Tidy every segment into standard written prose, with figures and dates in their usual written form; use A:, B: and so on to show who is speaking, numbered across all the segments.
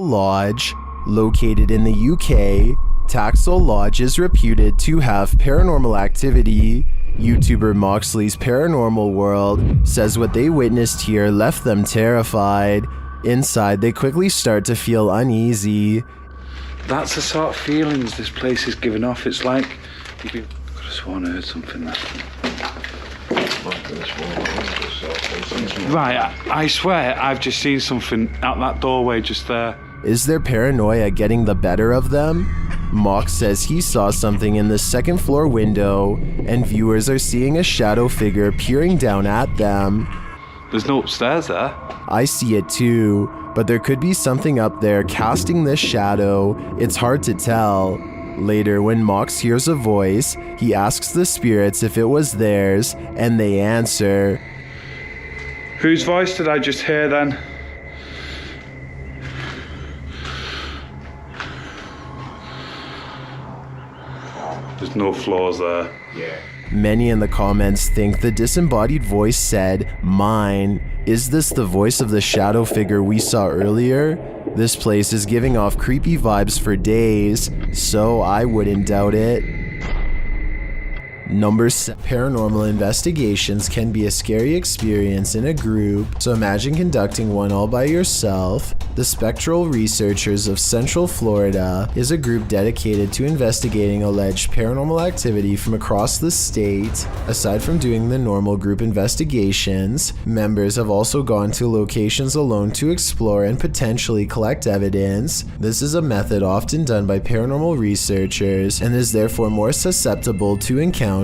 A: Lodge. Located in the UK, Taxel Lodge is reputed to have paranormal activity. YouTuber Moxley's Paranormal World says what they witnessed here left them terrified. Inside, they quickly start to feel uneasy.
B: That's the sort of feelings this place is giving off. It's like I could have sworn I heard something there. Right, I swear I've just seen something out that doorway just there.
A: Is their paranoia getting the better of them? Mox says he saw something in the second floor window, and viewers are seeing a shadow figure peering down at them.
B: There's no upstairs there.
A: I see it too, but there could be something up there casting this shadow. It's hard to tell. Later, when Mox hears a voice, he asks the spirits if it was theirs, and they answer.
B: Whose voice did I just hear then? There's no floors there.
C: Yeah.
A: Many in the comments think the disembodied voice said, "Mine." Is this the voice of the shadow figure we saw earlier? This place is giving off creepy vibes for days, so I wouldn't doubt it. Number 7. Paranormal investigations can be a scary experience in a group, so imagine conducting one all by yourself. The Spectral Researchers of Central Florida is a group dedicated to investigating alleged paranormal activity from across the state. Aside from doing the normal group investigations, members have also gone to locations alone to explore and potentially collect evidence. This is a method often done by paranormal researchers and is therefore more susceptible to encounters.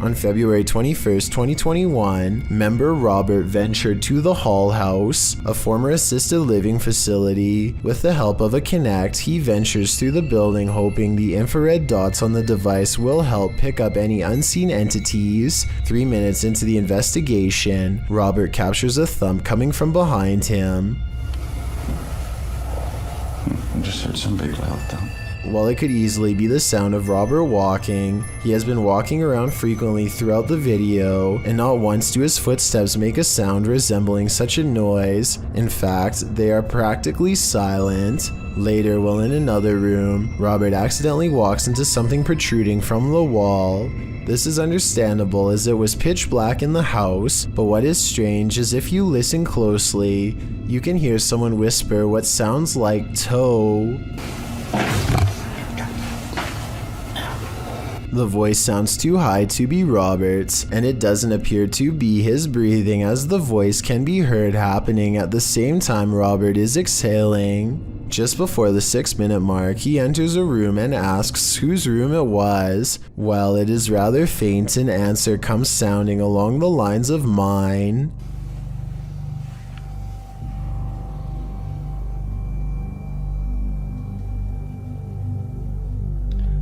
A: On February 21st, 2021, member Robert ventured to the Hall House, a former assisted living facility. With the help of a Kinect, he ventures through the building hoping the infrared dots on the device will help pick up any unseen entities. 3 minutes into the investigation, Robert captures a thump coming from behind him.
B: I just heard some big loud thump.
A: While it could easily be the sound of Robert walking, he has been walking around frequently throughout the video, and not once do his footsteps make a sound resembling such a noise. In fact, they are practically silent. Later, while in another room, Robert accidentally walks into something protruding from the wall. This is understandable as it was pitch black in the house, but what is strange is if you listen closely, you can hear someone whisper what sounds like toe. The voice sounds too high to be Robert's, and it doesn't appear to be his breathing, as the voice can be heard happening at the same time Robert is exhaling. Just before the 6-minute mark, he enters a room and asks whose room it was. Well, it is rather faint, an answer comes sounding along the lines of mine.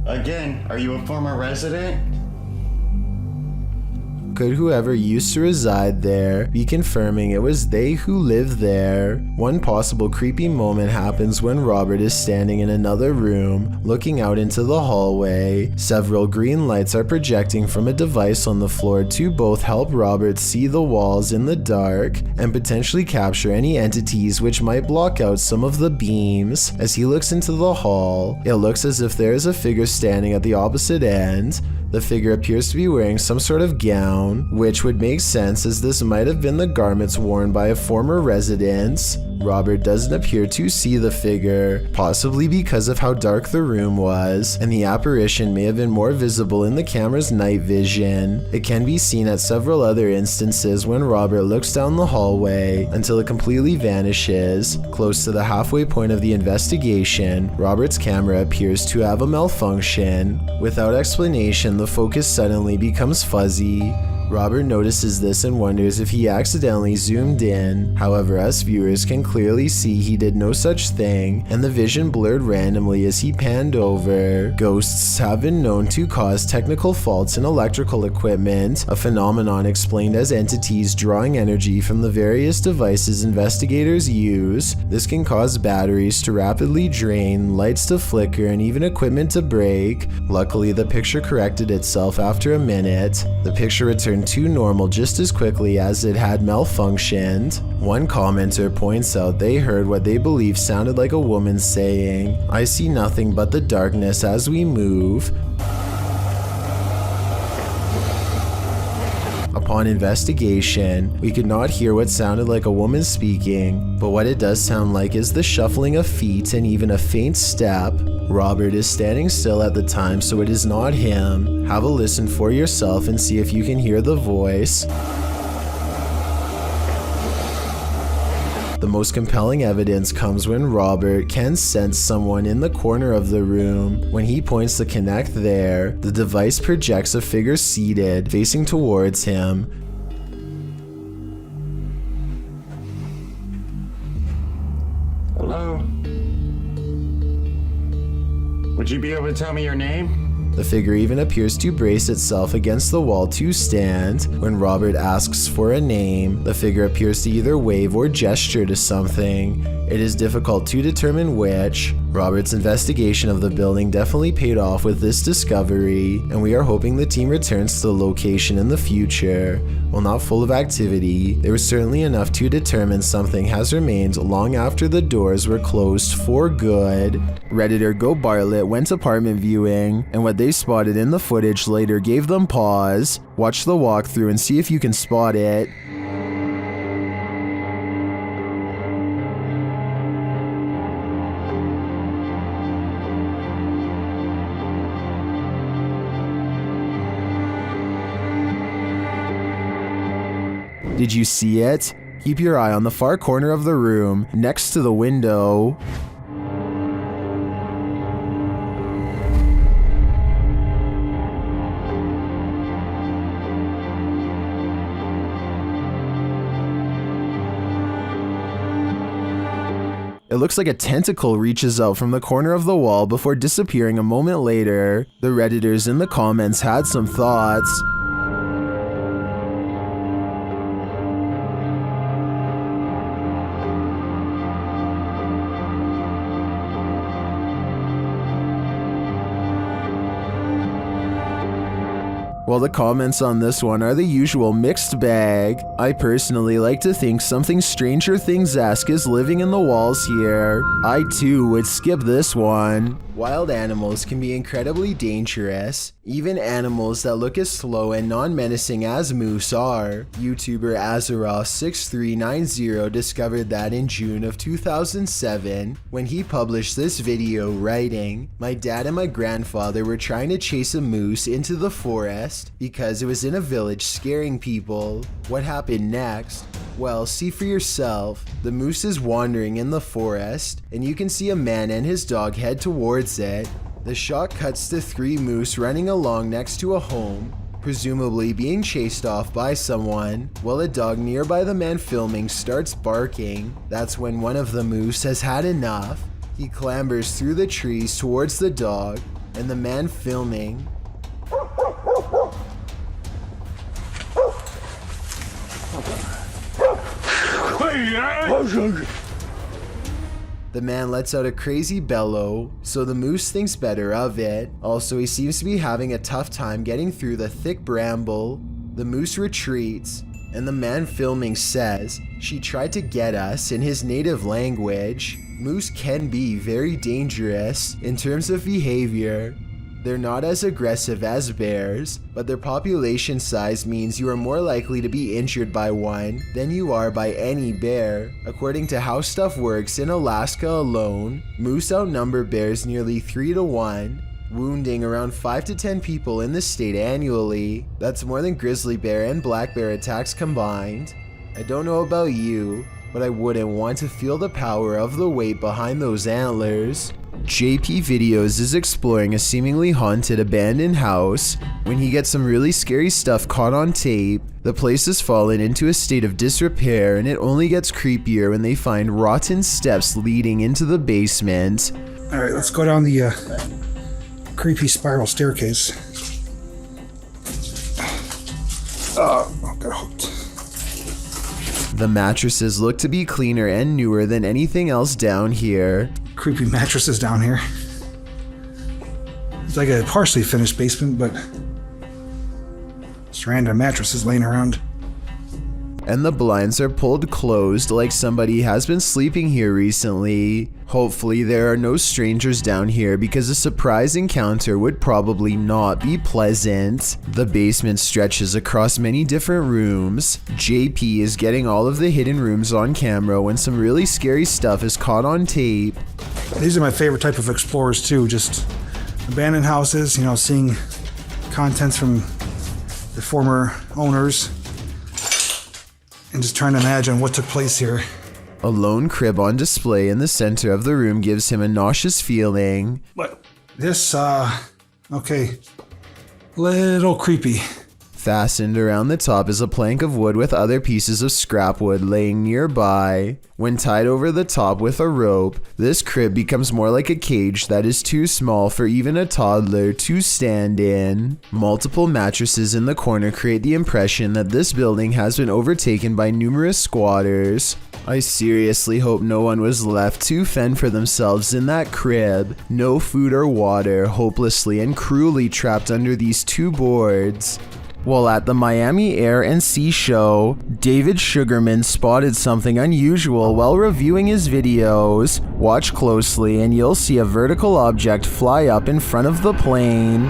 C: Again, are you a former resident?
A: Could whoever used to reside there be confirming it was they who lived there? One possible creepy moment happens when Robert is standing in another room, looking out into the hallway. Several green lights are projecting from a device on the floor to both help Robert see the walls in the dark and potentially capture any entities which might block out some of the beams. As he looks into the hall, it looks as if there is a figure standing at the opposite end. The figure appears to be wearing some sort of gown, which would make sense as this might have been the garments worn by a former resident. Robert doesn't appear to see the figure, possibly because of how dark the room was, and the apparition may have been more visible in the camera's night vision. It can be seen at several other instances when Robert looks down the hallway until it completely vanishes. Close to the halfway point of the investigation, Robert's camera appears to have a malfunction. Without explanation, the focus suddenly becomes fuzzy. Robert notices this and wonders if he accidentally zoomed in. However, us viewers can clearly see he did no such thing, and the vision blurred randomly as he panned over. Ghosts have been known to cause technical faults in electrical equipment, a phenomenon explained as entities drawing energy from the various devices investigators use. This can cause batteries to rapidly drain, lights to flicker, and even equipment to break. Luckily, the picture corrected itself after a minute. The picture returned returned to normal just as quickly as it had malfunctioned. One commenter points out they heard what they believe sounded like a woman saying, "I see nothing but the darkness as we move." Upon investigation, we could not hear what sounded like a woman speaking, but what it does sound like is the shuffling of feet and even a faint step. Robert is standing still at the time, so it is not him. Have a listen for yourself and see if you can hear the voice. The most compelling evidence comes when Robert can sense someone in the corner of the room. When he points the Kinect there, the device projects a figure seated, facing towards him.
C: Hello? Would you be able to tell me your name?
A: The figure even appears to brace itself against the wall to stand. When Robert asks for a name, the figure appears to either wave or gesture to something. It is difficult to determine which. Robert's investigation of the building definitely paid off with this discovery, and we are hoping the team returns to the location in the future. While not full of activity, there was certainly enough to determine something has remained long after the doors were closed for good. Redditor Go Bartlett went apartment viewing, and what they spotted in the footage later gave them pause. Watch the walkthrough and see if you can spot it. Did you see it? Keep your eye on the far corner of the room, next to the window. It looks like a tentacle reaches out from the corner of the wall before disappearing a moment later. The Redditors in the comments had some thoughts. Well, the comments on this one are the usual mixed bag. I personally like to think something Stranger Things-esque is living in the walls here. I too would skip this one. Wild animals can be incredibly dangerous, even animals that look as slow and non-menacing as moose are. YouTuber Azeroth6390 discovered that in June of 2007 when he published this video writing, "My dad and my grandfather were trying to chase a moose into the forest because it was in a village scaring people. What happened next? Well, see for yourself. The moose is wandering in the forest, and you can see a man and his dog head towards it. The shot cuts to 3 moose running along next to a home, presumably being chased off by someone, while a dog nearby the man filming starts barking. That's when one of the moose has had enough. He clambers through the trees towards the dog, and the man filming the man lets out a crazy bellow, so the moose thinks better of it. Also, he seems to be having a tough time getting through the thick bramble. The moose retreats, and the man filming says, "She tried to get us," in his native language. Moose can be very dangerous in terms of behavior. They're not as aggressive as bears, but their population size means you are more likely to be injured by one than you are by any bear. According to how stuff works in Alaska alone, moose outnumber bears nearly 3 to 1, wounding around 5 to 10 people in the state annually. That's more than grizzly bear and black bear attacks combined. I don't know about you, but I wouldn't want to feel the power of the weight behind those antlers. JP Videos is exploring a seemingly haunted abandoned house when he gets some really scary stuff caught on tape. The place has fallen into a state of disrepair, and it only gets creepier when they find rotten steps leading into the basement.
D: Alright, let's go down the creepy spiral staircase. Oh, got hooked.
A: The mattresses look to be cleaner and newer than anything else down here.
D: Creepy mattresses down here. It's like a partially finished basement, but Just random mattresses laying around.
A: And the blinds are pulled closed like somebody has been sleeping here recently. Hopefully there are no strangers down here because a surprise encounter would probably not be pleasant. The basement stretches across many different rooms. JP is getting all of the hidden rooms on camera when some really scary stuff is caught on tape.
D: These are my favorite type of explorers too, just abandoned houses, you know, seeing contents from the former owners and just trying to imagine what took place here.
A: A lone crib on display in the center of the room gives him a nauseous feeling.
D: But this, okay, little creepy.
A: Fastened around the top is a plank of wood with other pieces of scrap wood laying nearby. When tied over the top with a rope, this crib becomes more like a cage that is too small for even a toddler to stand in. Multiple mattresses in the corner create the impression that this building has been overtaken by numerous squatters. I seriously hope no one was left to fend for themselves in that crib. No food or water, hopelessly and cruelly trapped under these two boards. While at the Miami Air and Sea Show, David Sugarman spotted something unusual while reviewing his videos. Watch closely and you'll see a vertical object fly up in front of the plane.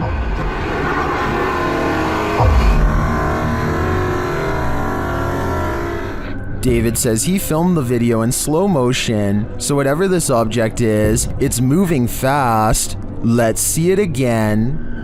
A: David says he filmed the video in slow motion, so whatever this object is, it's moving fast. Let's see it again.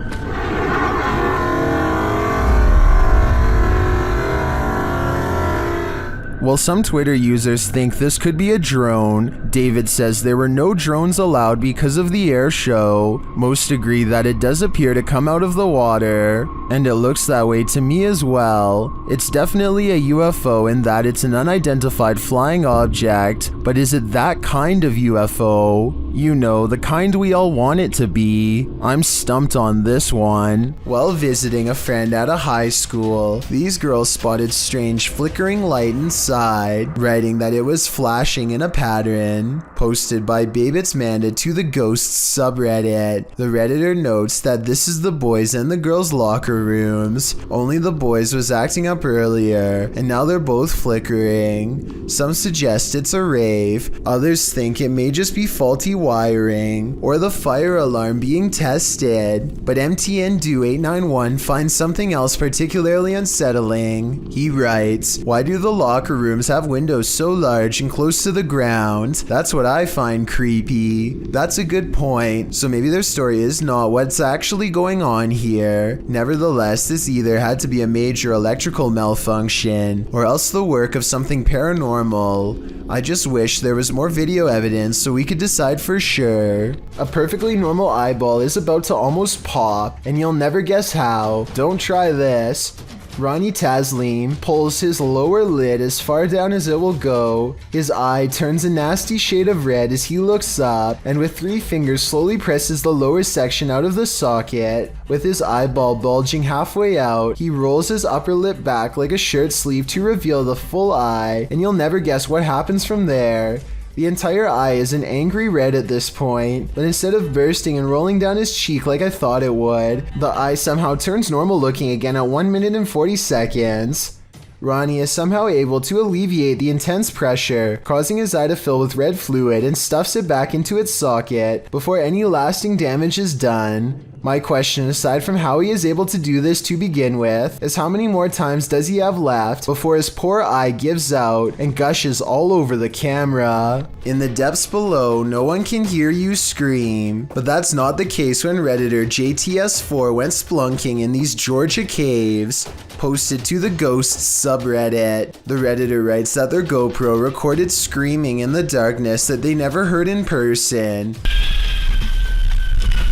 A: While some Twitter users think this could be a drone, David says there were no drones allowed because of the air show. Most agree that it does appear to come out of the water, and it looks that way to me as well. It's definitely a UFO in that it's an unidentified flying object, but is it that kind of UFO? You know, the kind we all want it to be. I'm stumped on this one. While visiting a friend at a high school, these girls spotted strange flickering light inside, writing that it was flashing in a pattern. Posted by Babitz Manda to the Ghosts subreddit. The redditor notes that this is the boys and the girls' locker rooms. Only the boys was acting up earlier, and now they're both flickering. Some suggest it's a rave, others think it may just be faulty wiring, or the fire alarm being tested, but MTN Do 891 finds something else particularly unsettling. He writes, "Why do the locker rooms have windows so large and close to the ground? That's what I find creepy." That's a good point, so maybe their story is not what's actually going on here. Nevertheless, this either had to be a major electrical malfunction, or else the work of something paranormal. I just wish there was more video evidence so we could decide for sure. A perfectly normal eyeball is about to almost pop, and you'll never guess how. Don't try this. Ronnie Taslim pulls his lower lid as far down as it will go. His eye turns a nasty shade of red as he looks up, and with 3 fingers slowly presses the lower section out of the socket. With his eyeball bulging halfway out, he rolls his upper lip back like a shirt sleeve to reveal the full eye, and you'll never guess what happens from there. The entire eye is an angry red at this point, but instead of bursting and rolling down his cheek like I thought it would, the eye somehow turns normal looking again at 1 minute and 40 seconds. Ronnie is somehow able to alleviate the intense pressure, causing his eye to fill with red fluid, and stuffs it back into its socket before any lasting damage is done. My question, aside from how he is able to do this to begin with, is how many more times does he have left before his poor eye gives out and gushes all over the camera? In the depths below, no one can hear you scream, but that's not the case when Redditor JTS4 went splunking in these Georgia caves. Posted to the Ghosts subreddit. The Redditor writes that their GoPro recorded screaming in the darkness that they never heard in person.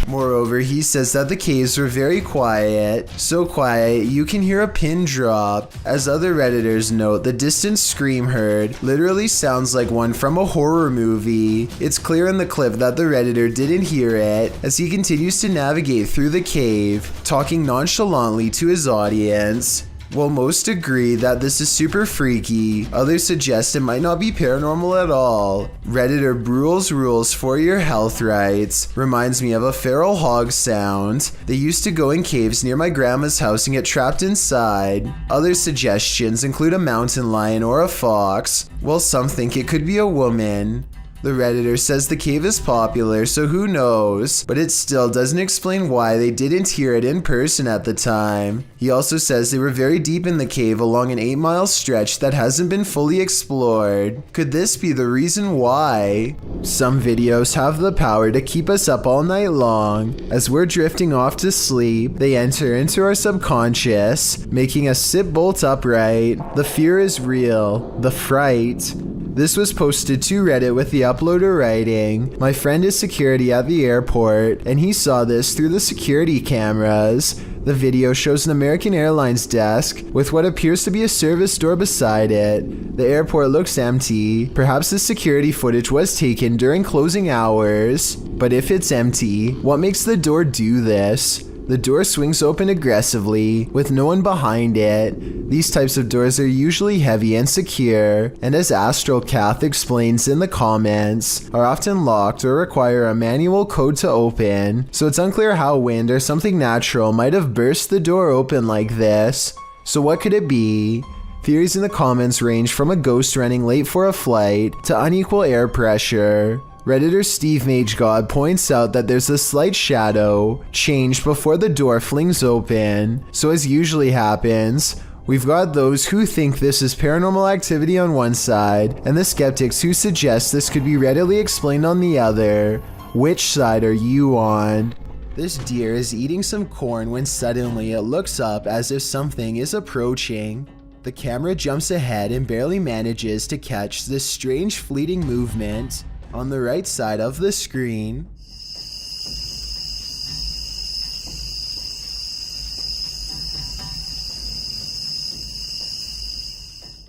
A: Moreover, he says that the caves were very quiet, so quiet you can hear a pin drop. As other Redditors note, the distant scream heard literally sounds like one from a horror movie. It's clear in the clip that the Redditor didn't hear it, as he continues to navigate through the cave, talking nonchalantly to his audience. While most agree that this is super freaky, others suggest it might not be paranormal at all. Redditor Brule's Rules for Your Health writes, reminds me of a feral hog sound. They used to go in caves near my grandma's house and get trapped inside. Other suggestions include a mountain lion or a fox, while some think it could be a woman. The Redditor says the cave is popular, so who knows, but it still doesn't explain why they didn't hear it in person at the time. He also says they were very deep in the cave along an 8-mile stretch that hasn't been fully explored. Could this be the reason why? Some videos have the power to keep us up all night long. As we're drifting off to sleep, they enter into our subconscious, making us sit bolt upright. The fear is real. The fright. This was posted to Reddit with the uploader writing, my friend is security at the airport and he saw this through the security cameras. The video shows an American Airlines desk with what appears to be a service door beside it. The airport looks empty. Perhaps the security footage was taken during closing hours. But if it's empty, what makes the door do this? The door swings open aggressively, with no one behind it. These types of doors are usually heavy and secure, and as AstralCath explains in the comments, are often locked or require a manual code to open, so it's unclear how wind or something natural might have burst the door open like this. So what could it be? Theories in the comments range from a ghost running late for a flight to unequal air pressure. Redditor Steve MageGod points out that there's a slight shadow change before the door flings open. So as usually happens, we've got those who think this is paranormal activity on one side, and the skeptics who suggest this could be readily explained on the other. Which side are you on? This deer is eating some corn when suddenly it looks up as if something is approaching. The camera jumps ahead and barely manages to catch this strange fleeting movement. On the right side of the screen,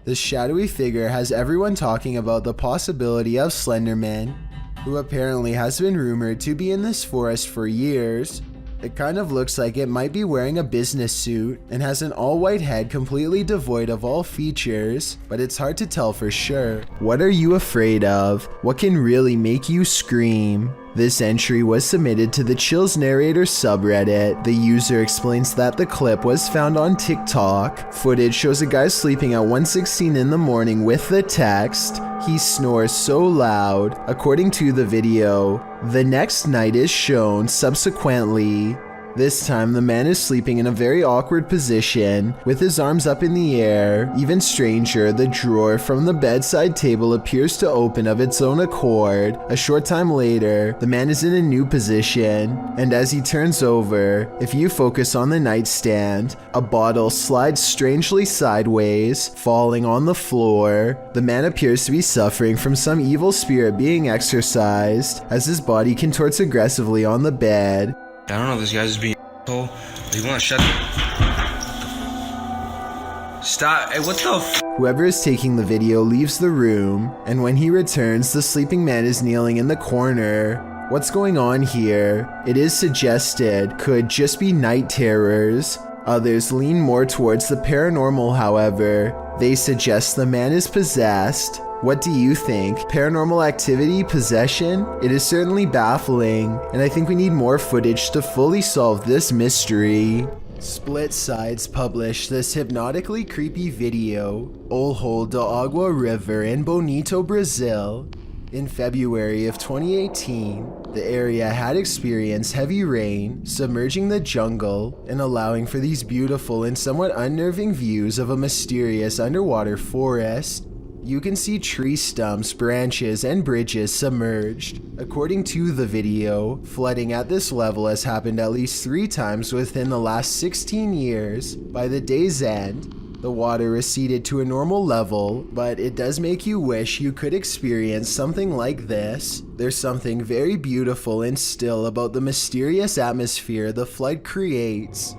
A: the shadowy figure has everyone talking about the possibility of Slenderman, who apparently has been rumored to be in this forest for years. It kind of looks like it might be wearing a business suit and has an all-white head completely devoid of all features, but it's hard to tell for sure. What are you afraid of? What can really make you scream? This entry was submitted to the Chills Narrator subreddit. The user explains that the clip was found on TikTok. Footage shows a guy sleeping at 1:16 in the morning with the text, "He snores so loud." According to the video, the next night is shown subsequently. This time, the man is sleeping in a very awkward position, with his arms up in the air. Even stranger, the drawer from the bedside table appears to open of its own accord. A short time later, the man is in a new position, and as he turns over, if you focus on the nightstand, a bottle slides strangely sideways, falling on the floor. The man appears to be suffering from some evil spirit being exorcised, as his body contorts aggressively on the bed.
E: I don't know, this guy's just being asshole. You wanna shut Stop. Hey, what the f?
A: Whoever is taking the video leaves the room, and when he returns, the sleeping man is kneeling in the corner. What's going on here? It is suggested could just be night terrors. Others lean more towards the paranormal, however. They suggest the man is possessed. What do you think? Paranormal activity? Possession? It is certainly baffling, and I think we need more footage to fully solve this mystery. Split Sides published this hypnotically creepy video, Olho da Água River in Bonito, Brazil. In February of 2018, the area had experienced heavy rain, submerging the jungle and allowing for these beautiful and somewhat unnerving views of a mysterious underwater forest. You can see tree stumps, branches, and bridges submerged. According to the video, flooding at this level has happened at least 3 times within the last 16 years. By the day's end, the water receded to a normal level, but it does make you wish you could experience something like this. There's something very beautiful and still about the mysterious atmosphere the flood creates.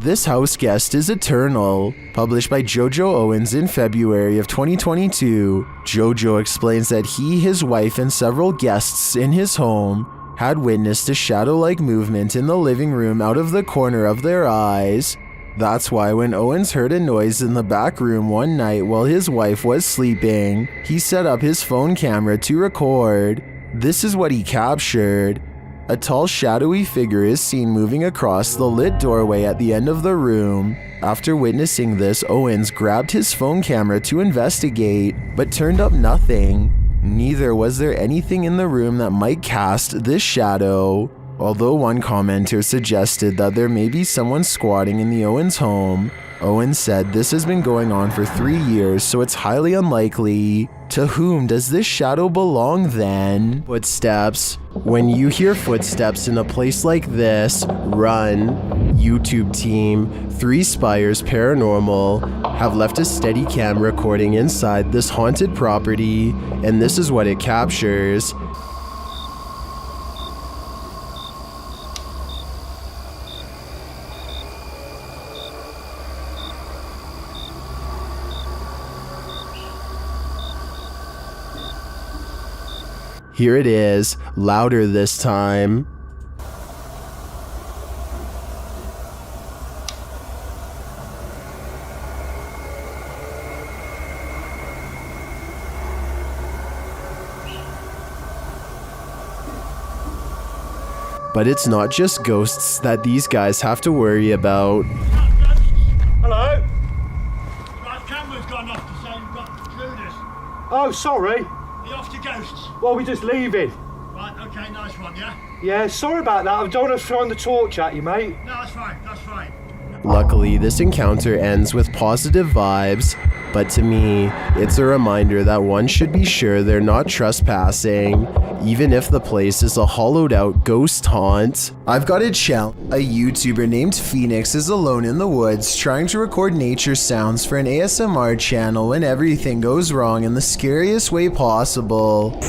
A: This house guest is eternal. Published by Jojo Owens in February of 2022, Jojo explains that he, his wife, and several guests in his home had witnessed a shadow-like movement in the living room out of the corner of their eyes. That's why when Owens heard a noise in the back room one night while his wife was sleeping, he set up his phone camera to record. This is what he captured. A tall, shadowy figure is seen moving across the lit doorway at the end of the room. After witnessing this, Owens grabbed his phone camera to investigate, but turned up nothing. Neither was there anything in the room that might cast this shadow. Although one commenter suggested that there may be someone squatting in the Owens home, Owens said this has been going on for 3 years, so it's highly unlikely. To whom does this shadow belong then? Footsteps. When you hear footsteps in a place like this, run. YouTube team, 3 Spires Paranormal, have left a steady cam recording inside this haunted property, and this is what it captures. Here it is, louder this time. But it's not just ghosts that these guys have to worry about.
F: Hello? Right, camera's gone off to say we've got intruders.
G: Oh, sorry.
F: You're off to ghosts.
G: Well, we're just leaving.
F: Right, okay, nice one, yeah?
G: Yeah, sorry about that. I don't want to throw the torch at you, mate.
F: No, that's fine, that's fine.
A: Luckily, this encounter ends with positive vibes, but to me, it's a reminder that one should be sure they're not trespassing, even if the place is a hollowed out ghost haunt. I've got a challenge. A YouTuber named Phoenix is alone in the woods trying to record nature sounds for an ASMR channel when everything goes wrong in the scariest way possible.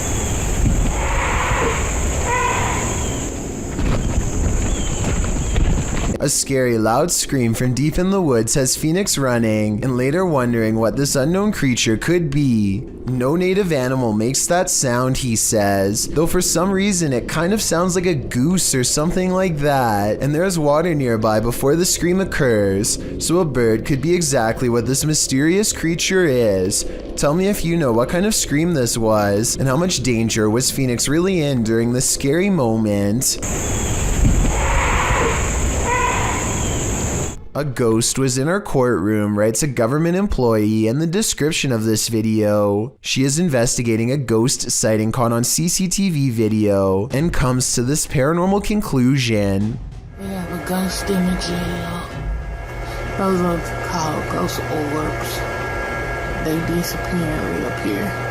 A: A scary loud scream from deep in the woods has Phoenix running and later wondering what this unknown creature could be. No native animal makes that sound, he says, though for some reason it kind of sounds like a goose or something like that, and there's water nearby before the scream occurs, so a bird could be exactly what this mysterious creature is. Tell me if you know what kind of scream this was, and how much danger was Phoenix really in during this scary moment. A ghost was in our courtroom, writes a government employee in the description of this video. She is investigating a ghost sighting caught on CCTV video and comes to this paranormal conclusion.
H: We have a ghost in the jail. Those are called ghost orbs. They disappear and reappear.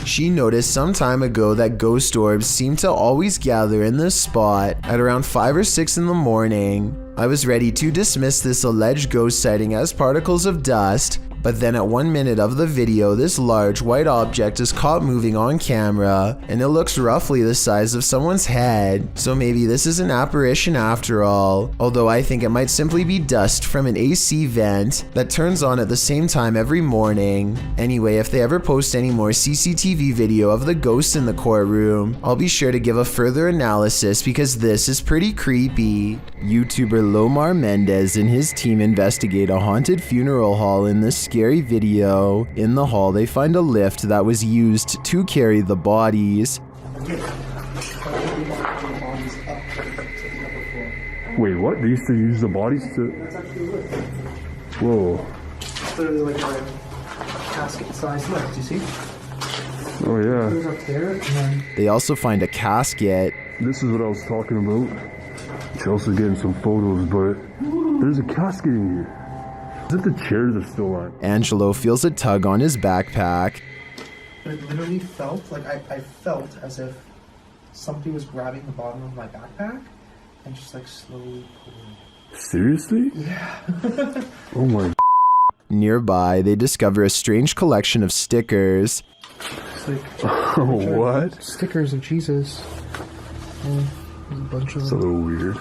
A: She noticed some time ago that ghost orbs seem to always gather in this spot at around 5 or 6 in the morning. I was ready to dismiss this alleged ghost sighting as particles of dust, but then at 1 minute of the video, this large white object is caught moving on camera, and it looks roughly the size of someone's head, so maybe this is an apparition after all, although I think it might simply be dust from an AC vent that turns on at the same time every morning. Anyway, if they ever post any more CCTV video of the ghost in the courtroom, I'll be sure to give a further analysis because this is pretty creepy. YouTuber Lomar Mendez and his team investigate a haunted funeral hall in this scary video. In the hall, they find a lift that was used to carry the bodies.
I: Wait, what? They used to use the bodies to... Whoa.
J: It's literally like a casket-sized lift, you see?
I: Oh, yeah.
J: It goes up there, and then...
A: They also find a casket.
I: This is what I was talking about. Chelsea's getting some photos, but there's a casket in here. Is it the chairs are still on?
A: Angelo feels a tug on his backpack.
J: But it literally felt like I felt as if something was grabbing the bottom of my backpack and just like slowly pulling.
I: Seriously?
J: Yeah.
I: Oh my.
A: Nearby, they discover a strange collection of stickers.
J: It's like
I: what?
J: stickers of Jesus. And there's a bunch of
I: It's a little weird.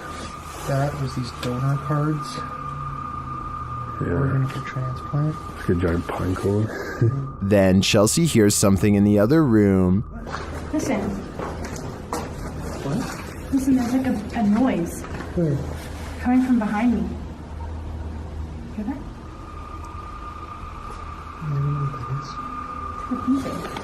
J: that. There's these donor cards.
I: Yeah.
J: Organ for transplant.
I: Like a giant pine cone.
A: Then Chelsea hears something in the other room.
K: Listen.
J: What?
K: Listen, there's like a noise.
J: Where?
K: Coming from behind me. Hear that?
J: I don't know what that is.
K: It's repeating.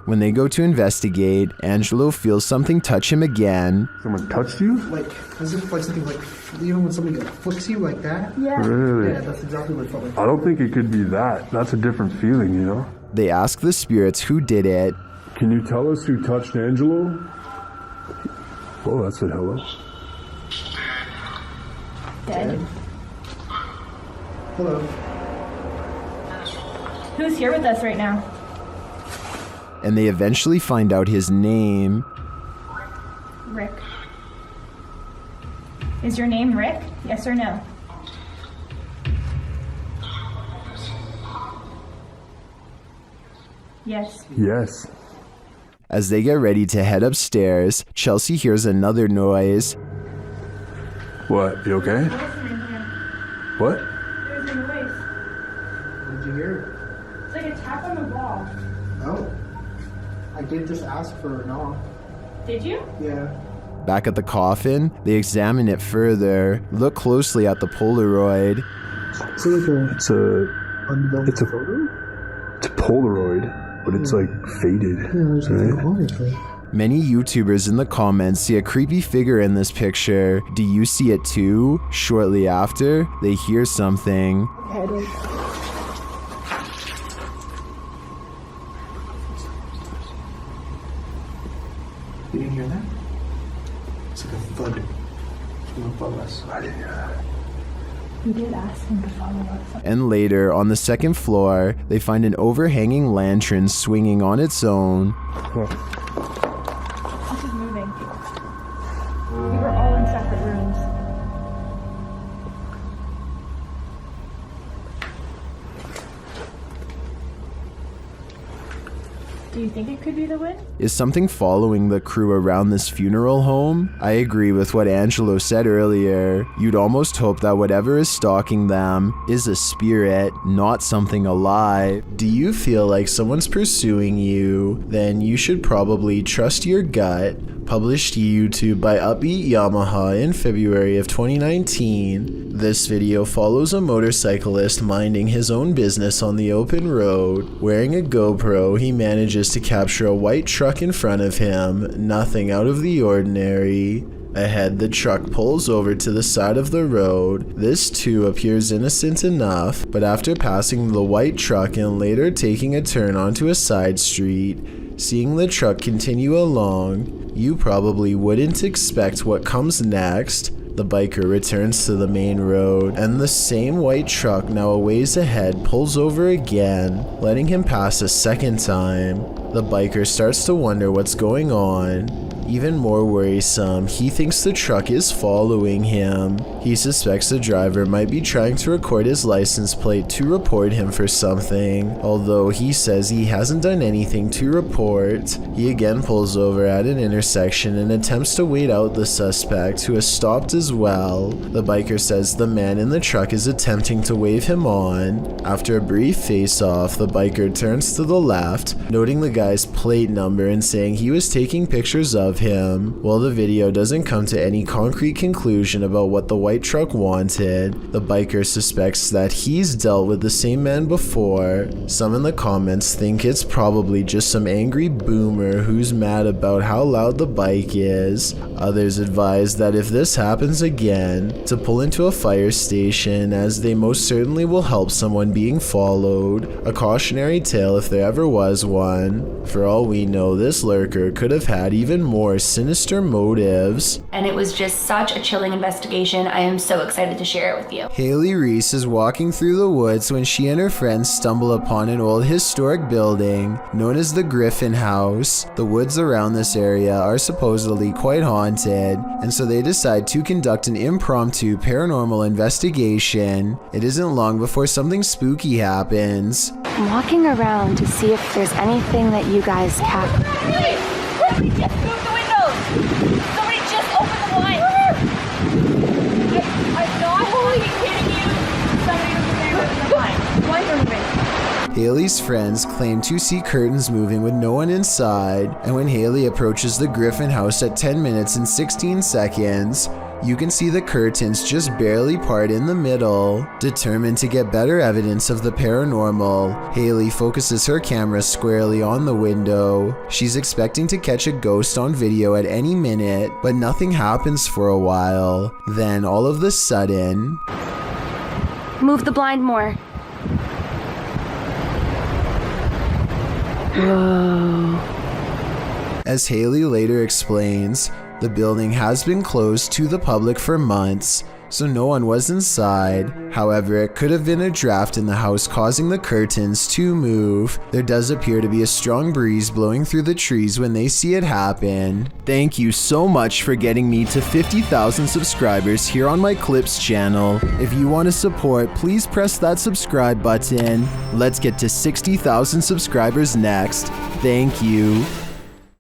A: When they go to investigate, Angelo feels something touch him again.
I: Someone touched you?
J: Like, as if like something like, you know when somebody like flicks you like that?
K: Yeah.
I: Really?
J: Yeah, that's exactly what it felt like.
I: I don't think it could be that. That's a different feeling, you know?
A: They ask the spirits who did it.
I: Can you tell us who touched Angelo? Oh, that said hello.
K: Dead.
J: Hello.
K: Who's here with us right now?
A: And they eventually find out his name.
K: Rick. Is your name Rick? Yes or no? Yes.
I: Yes.
A: As they get ready to head upstairs, Chelsea hears another noise.
I: What? You okay? What?
K: There's a noise.
J: What did you hear?
K: It's like a tap on the wall.
J: Oh. I did just ask for a knock.
K: Did you?
J: Yeah.
A: Back at the coffin, they examine it further, look closely at the Polaroid.
J: So like a
I: It's a
J: undeveloped photo?
I: it's a Polaroid, but it's like faded.
J: Yeah, there's nothing on it, but...
A: Many YouTubers in the comments see a creepy figure in this picture. Do you see it too? Shortly after, they hear something.
J: You didn't hear that? It's like a thud from above us.
I: I didn't hear that.
K: We did ask him to follow us.
A: And later, on the second floor, they find an overhanging lantern swinging on its own.
K: This is moving. We were all in separate rooms. Do you think it could be the wind?
A: Is something following the crew around this funeral home? I agree with what Angelo said earlier. You'd almost hope that whatever is stalking them is a spirit, not something alive. Do you feel like someone's pursuing you? Then you should probably trust your gut. Published to YouTube by Upbeat Yamaha in February of 2019. This video follows a motorcyclist minding his own business on the open road. Wearing a GoPro, he manages to capture a white truck in front of him, nothing out of the ordinary. Ahead, the truck pulls over to the side of the road. This too appears innocent enough, but after passing the white truck and later taking a turn onto a side street, seeing the truck continue along, you probably wouldn't expect what comes next. The biker returns to the main road, and the same white truck now a ways ahead pulls over again, letting him pass a second time. The biker starts to wonder what's going on. Even more worrisome, he thinks the truck is following him. He suspects the driver might be trying to record his license plate to report him for something. Although he says he hasn't done anything to report, he again pulls over at an intersection and attempts to wait out the suspect, who has stopped as well. The biker says the man in the truck is attempting to wave him on. After a brief face-off, the biker turns to the left, noting the guy's plate number and saying he was taking pictures of him. While the video doesn't come to any concrete conclusion about what the white truck wanted, the biker suspects that he's dealt with the same man before. Some in the comments think it's probably just some angry boomer who's mad about how loud the bike is. Others advise that if this happens again, to pull into a fire station, as they most certainly will help someone being followed. A cautionary tale if there ever was one. For all we know, this lurker could have had even more sinister motives.
L: And it was just such a chilling investigation. I am so excited to share it with you.
A: Haley Reese is walking through the woods when she and her friends stumble upon an old historic building known as the Griffin House. The woods around this area are supposedly quite haunted, and so they decide to conduct an impromptu paranormal investigation. It isn't long before something spooky happens.
M: I'm walking around to see if there's anything that you guys capture.
N: Somebody just moved the windows! Somebody just opened the blinds! I'm not fucking kidding you! Somebody over there opened the blinds. Blinds are moving.
A: Haley's friends claim to see curtains moving with no one inside, and when Haley approaches the Griffin House at 10 minutes and 16 seconds, you can see the curtains just barely part in the middle. Determined to get better evidence of the paranormal, Haley focuses her camera squarely on the window. She's expecting to catch a ghost on video at any minute, but nothing happens for a while. Then all of a sudden...
M: Move the blind more. Whoa.
A: As Haley later explains, the building has been closed to the public for months, so no one was inside. However, it could have been a draft in the house causing the curtains to move. There does appear to be a strong breeze blowing through the trees when they see it happen. Thank you so much for getting me to 50,000 subscribers here on my Clips channel. If you want to support, please press that subscribe button. Let's get to 60,000 subscribers next. Thank you.